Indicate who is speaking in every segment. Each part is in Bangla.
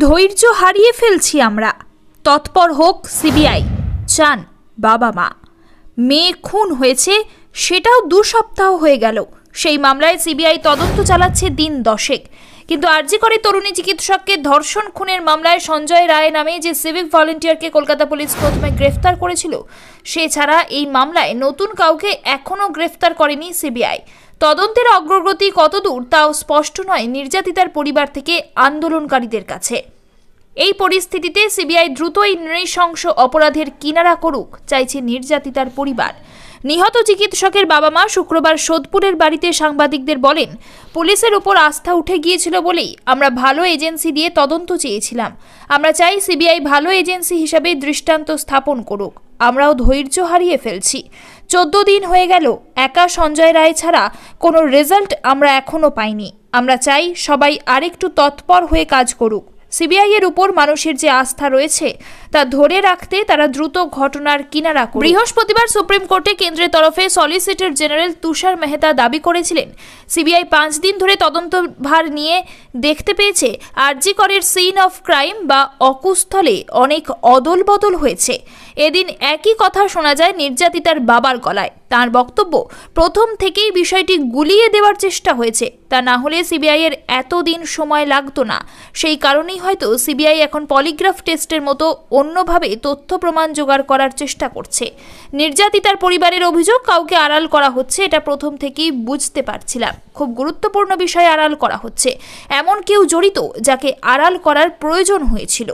Speaker 1: ধৈর্য হারিয়ে ফেলছি আমরা। তৎপর হোক সিবিআই, চান বাবা মা। মেয়ে খুন হয়েছে, সেটাও 2 সপ্তাহ হয়ে গেল। সেই মামলায় সিবিআই তদন্ত চালাচ্ছে দিন 10 কিন্তু আরজি করে তরুণী চিকিৎসককে ধর্ষণ খুনের মামলায় সঞ্জয় রায় নামে যে সিভিক ভলেন্টিয়ারকে কলকাতা পুলিশ প্রথমে গ্রেফতার করেছিল, সে ছাড়া এই মামলায় নতুন কাউকে এখনও গ্রেফতার করেনি সিবিআই। তদন্তের অগ্রগতি কতদূর তাও স্পষ্ট নয় নির্যাতিতার পরিবার থেকে আন্দোলনকারীদের কাছে। এই পরিস্থিতিতে সিবিআই দ্রুতই নৃশংস অপরাধের কিনারা করুক চাইছে নির্যাতিতার পরিবার। নিহত চিকিৎসকের বাবা মা শুক্রবার সোদপুরের বাড়িতে সাংবাদিকদের বলেন, পুলিশের উপর আস্থা উঠে গিয়েছিল বলেই আমরা ভালো এজেন্সি দিয়ে তদন্ত চেয়েছিলাম। আমরা চাই সিবিআই ভালো এজেন্সি হিসাবে দৃষ্টান্ত স্থাপন করুক। আমরাও ধৈর্য হারিয়ে ফেলছি। 14 দিন হয়ে গেল, একা সঞ্জয় রায় ছাড়া কোনো রেজাল্ট আমরা এখনো পাইনি। আমরা চাই সবাই আরেকটু তৎপর হয়ে কাজ করুক। সিবিআই এর উপর মানুষের যে আস্থা রয়েছে তা ধরে রাখতে তারা দ্রুত ঘটনার কিনারা করুক। বৃহস্পতিবার সুপ্রিম কোর্টে কেন্দ্রের তরফে সলিসিটর জেনারেল তুষার মেহতা দাবি করেছিলেন, সিবিআই 5 দিন ধরে তদন্তভার নিয়ে দেখতে পেয়েছে আরজি করের সিন অফ ক্রাইম বা অকুস্থলে অনেক অদল বদল হয়েছে। এদিন একই কথা শোনা যায় নির্যাতিতার বাবার গলায়। তার বক্তব্য, প্রথম থেকেই বিষয়টি গুলিয়ে দেওয়ার চেষ্টা হয়েছে, তা না হলে সিবিআই এর এতদিন সময় লাগতো না। সেই কারণেই হয়তো সিবিআই এখন পলিগ্রাফ টেস্টের মতো অন্যভাবে তথ্য প্রমাণ জোগাড় করার চেষ্টা করছে। নির্যাতিতার পরিবারের অভিযোগ কাউকে আড়াল করা হচ্ছে, এটা প্রথম থেকেই বুঝতে পারছিলাম। খুব গুরুত্বপূর্ণ বিষয় আড়াল করা হচ্ছে, এমন কেউ জড়িত যাকে আড়াল করার প্রয়োজন হয়েছিল।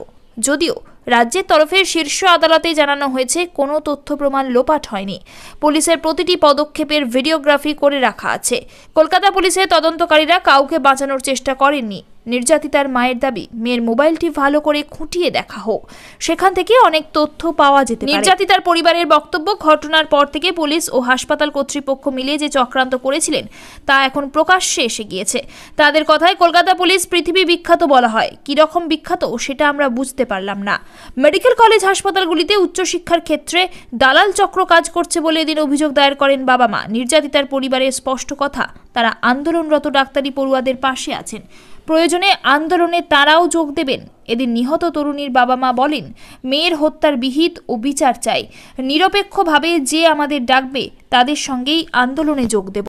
Speaker 1: যদিও রাজ্যের তরফে শীর্ষ আদালতে জানানো হয়েছে কোনো তথ্য প্রমাণ লোপাট হয়নি। পুলিশের প্রতিটি পদক্ষেপের ভিডিওগ্রাফি করে রাখা আছে। কলকাতা পুলিশের তদন্তকারীরা কাউকে বাঁচানোর চেষ্টা করেননি। নির্যাতিতার মায়ের দাবি, মেয়ের মোবাইলটি ভালো করে খুঁটিয়ে দেখা হোক, সেখান থেকে অনেক তথ্য পাওয়া যেতে পারে। নির্যাতিতার পরিবারের বক্তব্য, ঘটনার পর থেকে পুলিশ ও হাসপাতাল কর্তৃপক্ষ মিলে যে চক্রান্ত করেছিলেন তা এখন প্রকাশ্যে এসে গিয়েছে। তাদের কথায় কলকাতা পুলিশ পৃথিবী বিখ্যাত বলা হয়, কিরকম বিখ্যাত সেটা আমরা বুঝতে পারলাম না। মেডিকেল কলেজ হাসপাতালগুলিতে উচ্চশিক্ষার ক্ষেত্রে দালাল চক্র কাজ করছে বলে এদিন অভিযোগ দায়ের করেন বাবা মা। নির্যাতিতার পরিবারের স্পষ্ট কথা, তারা আন্দোলনরত ডাক্তারি পড়ুয়াদের পাশে আছেন। প্রয়োজনে আন্দোলনে তারাও যোগ দেবেন। এদিন নিহত তরুণীর বাবা মা বলেন, মেয়ের হত্যার বিহিত ও বিচার চাই। নিরপেক্ষভাবে যে আমাদের ডাকবে তাদের সঙ্গেই আন্দোলনে যোগ দেব।